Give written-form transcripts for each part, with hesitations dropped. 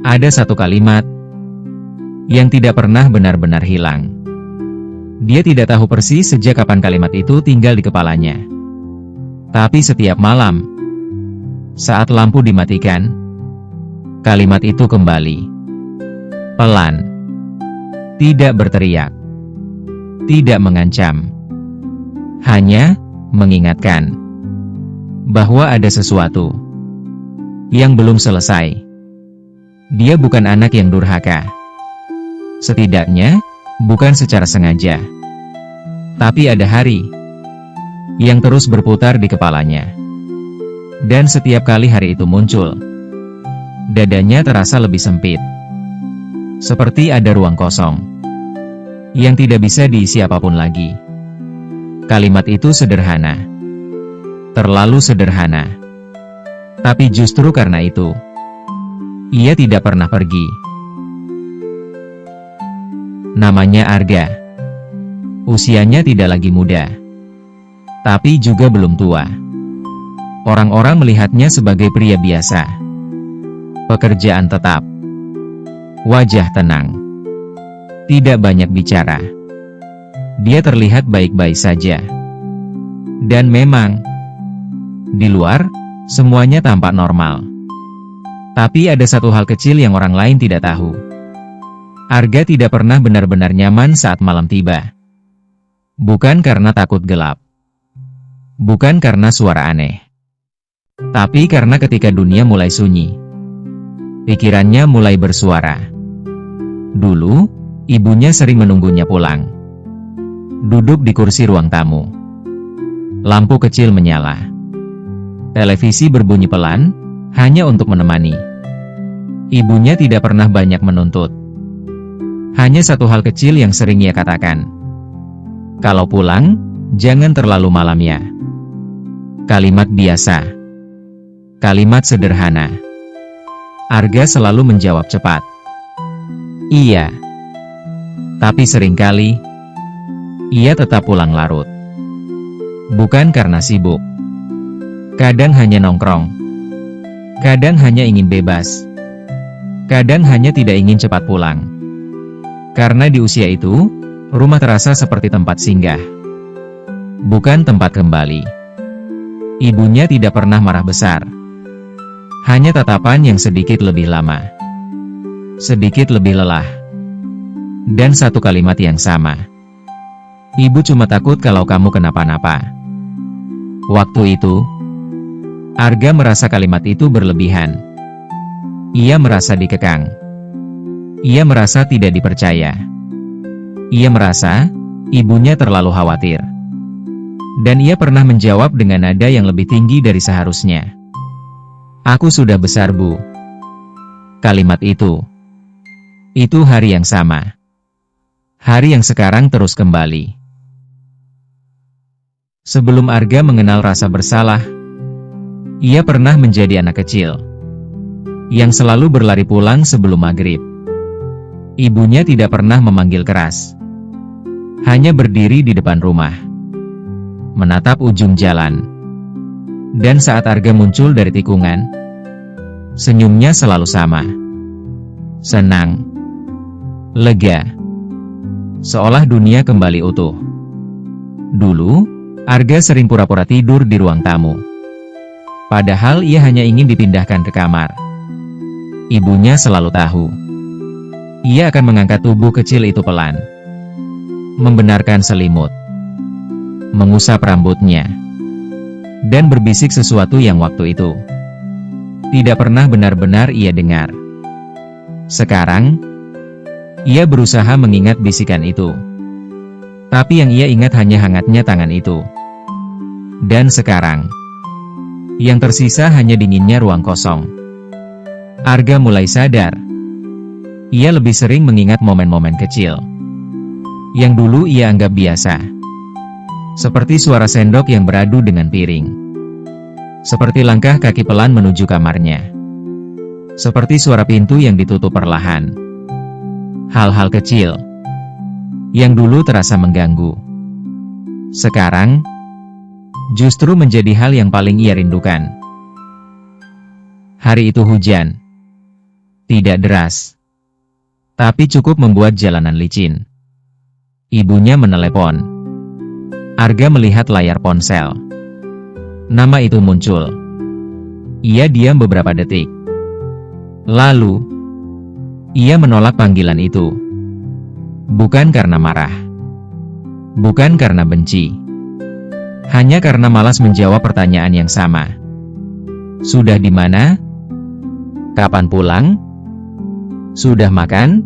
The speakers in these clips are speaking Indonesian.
Ada satu kalimat yang tidak pernah benar-benar hilang. Dia tidak tahu persis sejak kapan kalimat itu tinggal di kepalanya. Tapi setiap malam, saat lampu dimatikan, kalimat itu kembali. Pelan. Tidak berteriak. Tidak mengancam. Hanya mengingatkan bahwa ada sesuatu yang belum selesai. Dia bukan anak yang durhaka. Setidaknya, bukan secara sengaja. Tapi ada hari yang terus berputar di kepalanya. Dan setiap kali hari itu muncul, dadanya terasa lebih sempit. Seperti ada ruang kosong yang tidak bisa diisi apapun lagi. Kalimat itu sederhana. Terlalu sederhana. Tapi justru karena itu, ia tidak pernah pergi. Namanya Arga. Usianya tidak lagi muda, tapi juga belum tua. Orang-orang melihatnya sebagai pria biasa. Pekerjaan tetap. Wajah tenang. Tidak banyak bicara. Dia terlihat baik-baik saja. Dan memang, di luar, semuanya tampak normal. Tapi ada satu hal kecil yang orang lain tidak tahu. Arga tidak pernah benar-benar nyaman saat malam tiba. Bukan karena takut gelap. Bukan karena suara aneh. Tapi karena ketika dunia mulai sunyi, pikirannya mulai bersuara. Dulu, ibunya sering menunggunya pulang. Duduk di kursi ruang tamu. Lampu kecil menyala. Televisi berbunyi pelan, hanya untuk menemani. Ibunya tidak pernah banyak menuntut. Hanya satu hal kecil yang sering ia katakan. Kalau pulang, jangan terlalu malam ya. Kalimat biasa. Kalimat sederhana. Arga selalu menjawab cepat. Iya. Tapi seringkali, ia tetap pulang larut. Bukan karena sibuk. Kadang hanya nongkrong. Kadang hanya ingin bebas. Kadang hanya tidak ingin cepat pulang. Karena di usia itu, rumah terasa seperti tempat singgah. Bukan tempat kembali. Ibunya tidak pernah marah besar. Hanya tatapan yang sedikit lebih lama. Sedikit lebih lelah. Dan satu kalimat yang sama. Ibu cuma takut kalau kamu kenapa-napa. Waktu itu, Arga merasa kalimat itu berlebihan. Ia merasa dikekang. Ia merasa tidak dipercaya. Ia merasa ibunya terlalu khawatir. Dan ia pernah menjawab dengan nada yang lebih tinggi dari seharusnya. Aku sudah besar, Bu. Kalimat itu hari yang sama. Hari yang sekarang terus kembali. Sebelum Arga mengenal rasa bersalah, ia pernah menjadi anak kecil yang selalu berlari pulang sebelum maghrib. Ibunya tidak pernah memanggil keras. Hanya berdiri di depan rumah, menatap ujung jalan. Dan saat Arga muncul dari tikungan, senyumnya selalu sama. Senang. Lega. Seolah dunia kembali utuh. Dulu, Arga sering pura-pura tidur di ruang tamu. Padahal ia hanya ingin dipindahkan ke kamar. Ibunya selalu tahu. Ia akan mengangkat tubuh kecil itu pelan. Membenarkan selimut. Mengusap rambutnya. Dan berbisik sesuatu yang waktu itu tidak pernah benar-benar ia dengar. Sekarang, ia berusaha mengingat bisikan itu. Tapi yang ia ingat hanya hangatnya tangan itu. Dan sekarang, yang tersisa hanya dinginnya ruang kosong. Arga mulai sadar. Ia lebih sering mengingat momen-momen kecil yang dulu ia anggap biasa. Seperti suara sendok yang beradu dengan piring. Seperti langkah kaki pelan menuju kamarnya. Seperti suara pintu yang ditutup perlahan. Hal-hal kecil yang dulu terasa mengganggu, sekarang justru menjadi hal yang paling ia rindukan. Hari itu hujan. Tidak deras, tapi cukup membuat jalanan licin. Ibunya menelepon. Arga melihat layar ponsel. Nama itu muncul. Ia diam beberapa detik. Lalu, ia menolak panggilan itu. Bukan karena marah. Bukan karena benci. Hanya karena malas menjawab pertanyaan yang sama. Sudah di mana? Kapan pulang? Sudah makan?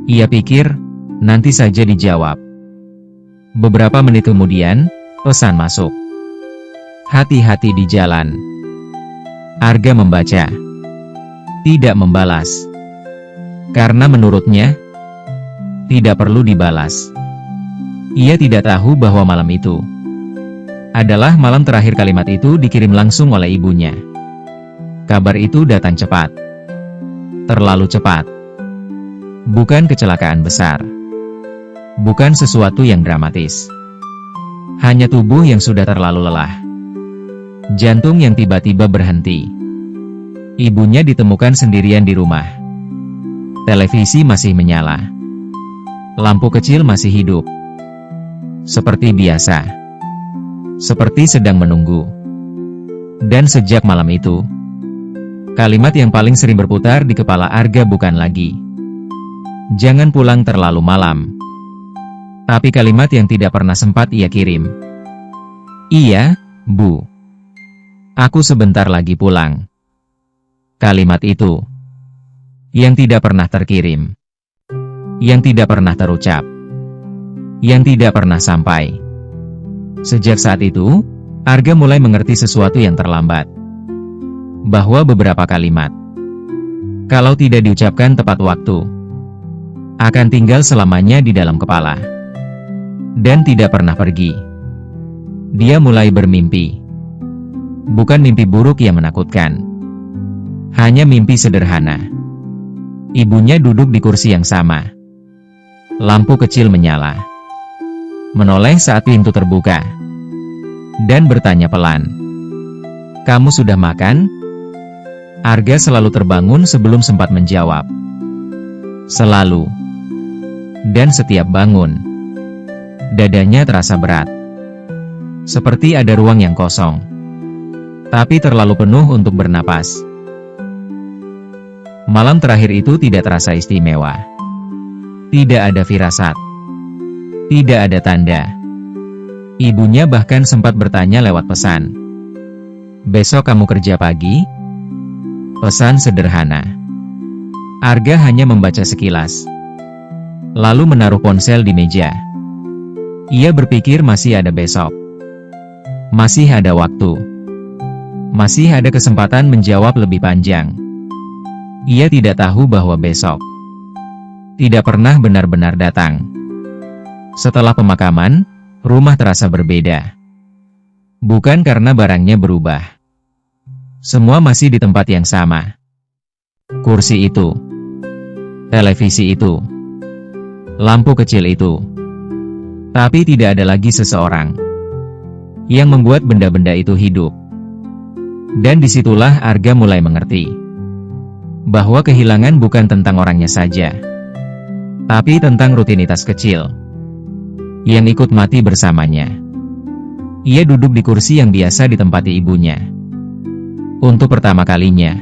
Ia pikir, nanti saja dijawab. Beberapa menit kemudian, pesan masuk. Hati-hati di jalan. Arga membaca. Tidak membalas. Karena menurutnya, tidak perlu dibalas. Ia tidak tahu bahwa malam itu adalah malam terakhir kalimat itu dikirim langsung oleh ibunya. Kabar itu datang cepat. Terlalu cepat. Bukan kecelakaan besar. Bukan sesuatu yang dramatis. Hanya tubuh yang sudah terlalu lelah. Jantung yang tiba-tiba berhenti. Ibunya ditemukan sendirian di rumah. Televisi masih menyala. Lampu kecil masih hidup. Seperti biasa. Seperti sedang menunggu. Dan sejak malam itu, kalimat yang paling sering berputar di kepala Arga bukan lagi "Jangan pulang terlalu malam", tapi kalimat yang tidak pernah sempat ia kirim. "Iya, Bu. Aku sebentar lagi pulang." Kalimat itu yang tidak pernah terkirim, yang tidak pernah terucap, yang tidak pernah sampai. Sejak saat itu, Arga mulai mengerti sesuatu yang terlambat. Bahwa beberapa kalimat, kalau tidak diucapkan tepat waktu, akan tinggal selamanya di dalam kepala. Dan tidak pernah pergi. Dia mulai bermimpi. Bukan mimpi buruk yang menakutkan. Hanya mimpi sederhana. Ibunya duduk di kursi yang sama. Lampu kecil menyala. Menoleh saat pintu terbuka. Dan bertanya pelan, "Kamu sudah makan?" Arga selalu terbangun sebelum sempat menjawab. Selalu. Dan setiap bangun, dadanya terasa berat. Seperti ada ruang yang kosong. Tapi terlalu penuh untuk bernapas. Malam terakhir itu tidak terasa istimewa. Tidak ada firasat. Tidak ada tanda. Ibunya bahkan sempat bertanya lewat pesan. "Besok kamu kerja pagi?" Pesan sederhana. Arga hanya membaca sekilas. Lalu menaruh ponsel di meja. Ia berpikir masih ada besok. Masih ada waktu. Masih ada kesempatan menjawab lebih panjang. Ia tidak tahu bahwa besok tidak pernah benar-benar datang. Setelah pemakaman, rumah terasa berbeda. Bukan karena barangnya berubah. Semua masih di tempat yang sama. Kursi itu, televisi itu, lampu kecil itu. Tapi tidak ada lagi seseorang yang membuat benda-benda itu hidup. Dan disitulah Arga mulai mengerti bahwa kehilangan bukan tentang orangnya saja, tapi tentang rutinitas kecil yang ikut mati bersamanya. Ia duduk di kursi yang biasa ditempati ibunya. Untuk pertama kalinya,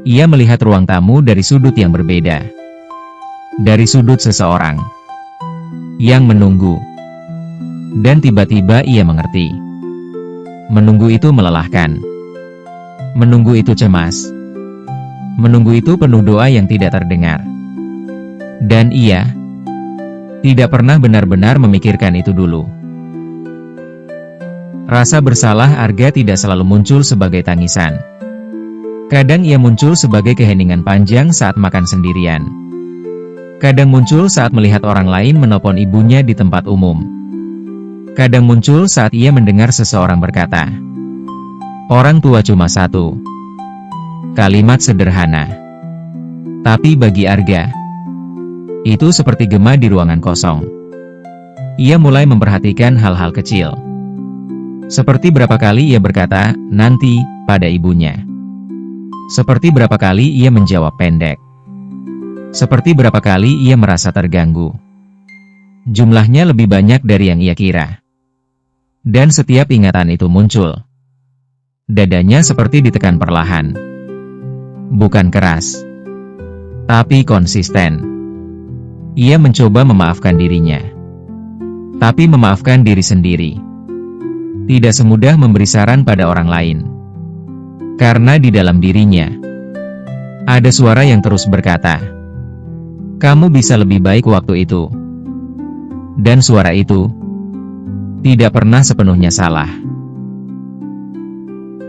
ia melihat ruang tamu dari sudut yang berbeda. Dari sudut seseorang yang menunggu. Dan tiba-tiba ia mengerti. Menunggu itu melelahkan. Menunggu itu cemas. Menunggu itu penuh doa yang tidak terdengar. Dan ia tidak pernah benar-benar memikirkan itu dulu. Rasa bersalah Arga tidak selalu muncul sebagai tangisan. Kadang ia muncul sebagai keheningan panjang saat makan sendirian. Kadang muncul saat melihat orang lain menelpon ibunya di tempat umum. Kadang muncul saat ia mendengar seseorang berkata, "Orang tua cuma satu." Kalimat sederhana. Tapi bagi Arga, itu seperti gema di ruangan kosong. Ia mulai memperhatikan hal-hal kecil. Seperti berapa kali ia berkata, "nanti," pada ibunya. Seperti berapa kali ia menjawab pendek. Seperti berapa kali ia merasa terganggu. Jumlahnya lebih banyak dari yang ia kira. Dan setiap ingatan itu muncul. Dadanya seperti ditekan perlahan. Bukan keras, tapi konsisten. Ia mencoba memaafkan dirinya. Tapi memaafkan diri sendiri tidak semudah memberi saran pada orang lain. Karena di dalam dirinya ada suara yang terus berkata, "Kamu bisa lebih baik waktu itu." Dan suara itu tidak pernah sepenuhnya salah.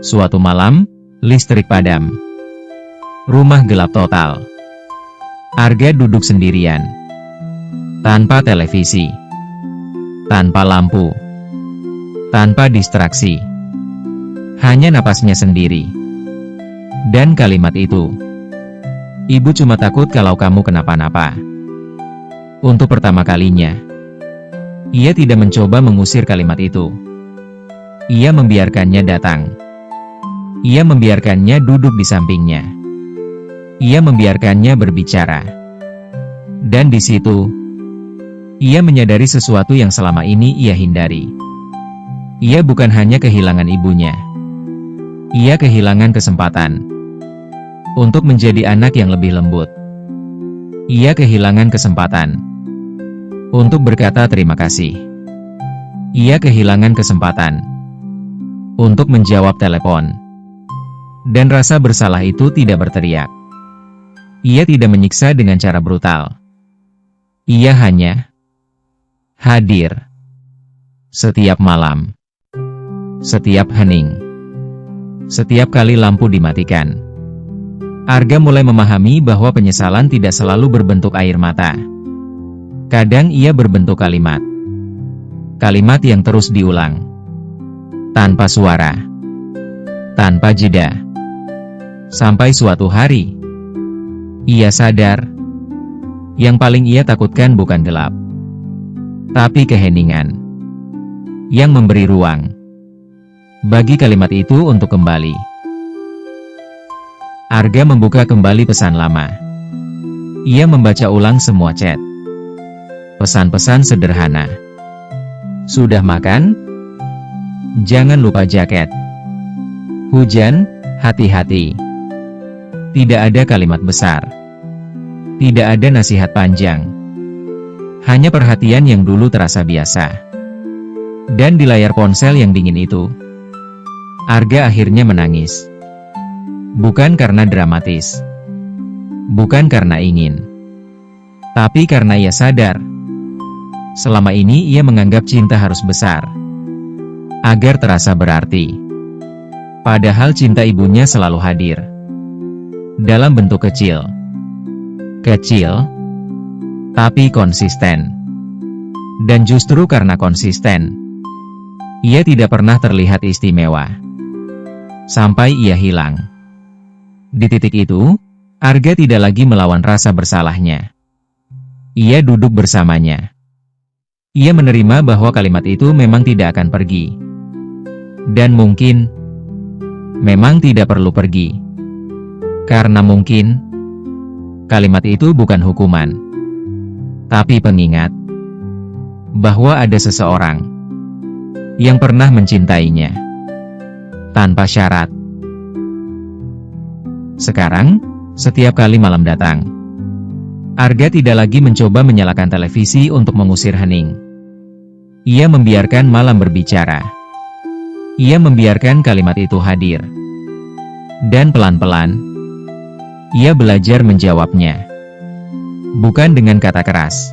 Suatu malam, listrik padam. Rumah gelap total. Arga duduk sendirian. Tanpa televisi. Tanpa lampu. Tanpa distraksi. Hanya napasnya sendiri. Dan kalimat itu, "Ibu cuma takut kalau kamu kenapa-napa." Untuk pertama kalinya, ia tidak mencoba mengusir kalimat itu. Ia membiarkannya datang. Ia membiarkannya duduk di sampingnya. Ia membiarkannya berbicara. Dan di situ, ia menyadari sesuatu yang selama ini ia hindari. Ia bukan hanya kehilangan ibunya. Ia kehilangan kesempatan untuk menjadi anak yang lebih lembut. Ia kehilangan kesempatan untuk berkata terima kasih. Ia kehilangan kesempatan untuk menjawab telepon. Dan rasa bersalah itu tidak berteriak. Ia tidak menyiksa dengan cara brutal. Ia hanya hadir. Setiap malam. Setiap hening. Setiap kali lampu dimatikan. Arga mulai memahami bahwa penyesalan tidak selalu berbentuk air mata. Kadang ia berbentuk kalimat. Kalimat yang terus diulang. Tanpa suara. Tanpa jeda. Sampai suatu hari, ia sadar, yang paling ia takutkan bukan gelap, tapi keheningan, yang memberi ruang bagi kalimat itu untuk kembali. Arga membuka kembali pesan lama. Ia membaca ulang semua chat. Pesan-pesan sederhana. Sudah makan? Jangan lupa jaket. Hujan, hati-hati. Tidak ada kalimat besar. Tidak ada nasihat panjang. Hanya perhatian yang dulu terasa biasa. Dan di layar ponsel yang dingin itu, Arga akhirnya menangis. Bukan karena dramatis. Bukan karena ingin. Tapi karena ia sadar. Selama ini ia menganggap cinta harus besar. Agar terasa berarti. Padahal cinta ibunya selalu hadir. Dalam bentuk kecil. Kecil, tapi konsisten. Dan justru karena konsisten, ia tidak pernah terlihat istimewa. Sampai ia hilang. Di titik itu, Arga tidak lagi melawan rasa bersalahnya. Ia duduk bersamanya. Ia menerima bahwa kalimat itu memang tidak akan pergi. Dan mungkin, memang tidak perlu pergi. Karena mungkin, kalimat itu bukan hukuman, tapi pengingat bahwa ada seseorang yang pernah mencintainya tanpa syarat. Sekarang, setiap kali malam datang, Arga tidak lagi mencoba menyalakan televisi untuk mengusir hening. Ia membiarkan malam berbicara. Ia membiarkan kalimat itu hadir. Dan pelan-pelan, ia belajar menjawabnya. Bukan dengan kata keras.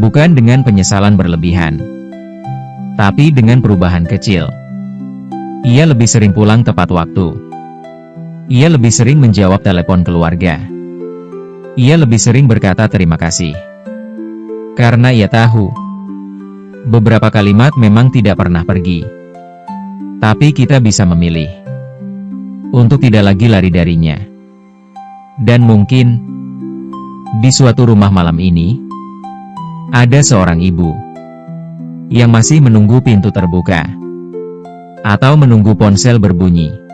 Bukan dengan penyesalan berlebihan. Tapi dengan perubahan kecil. Ia lebih sering pulang tepat waktu. Ia lebih sering menjawab telepon keluarga. Ia lebih sering berkata terima kasih. Karena ia tahu, beberapa kalimat memang tidak pernah pergi. Tapi kita bisa memilih untuk tidak lagi lari darinya. Dan mungkin, di suatu rumah malam ini, ada seorang ibu yang masih menunggu pintu terbuka, atau menunggu ponsel berbunyi.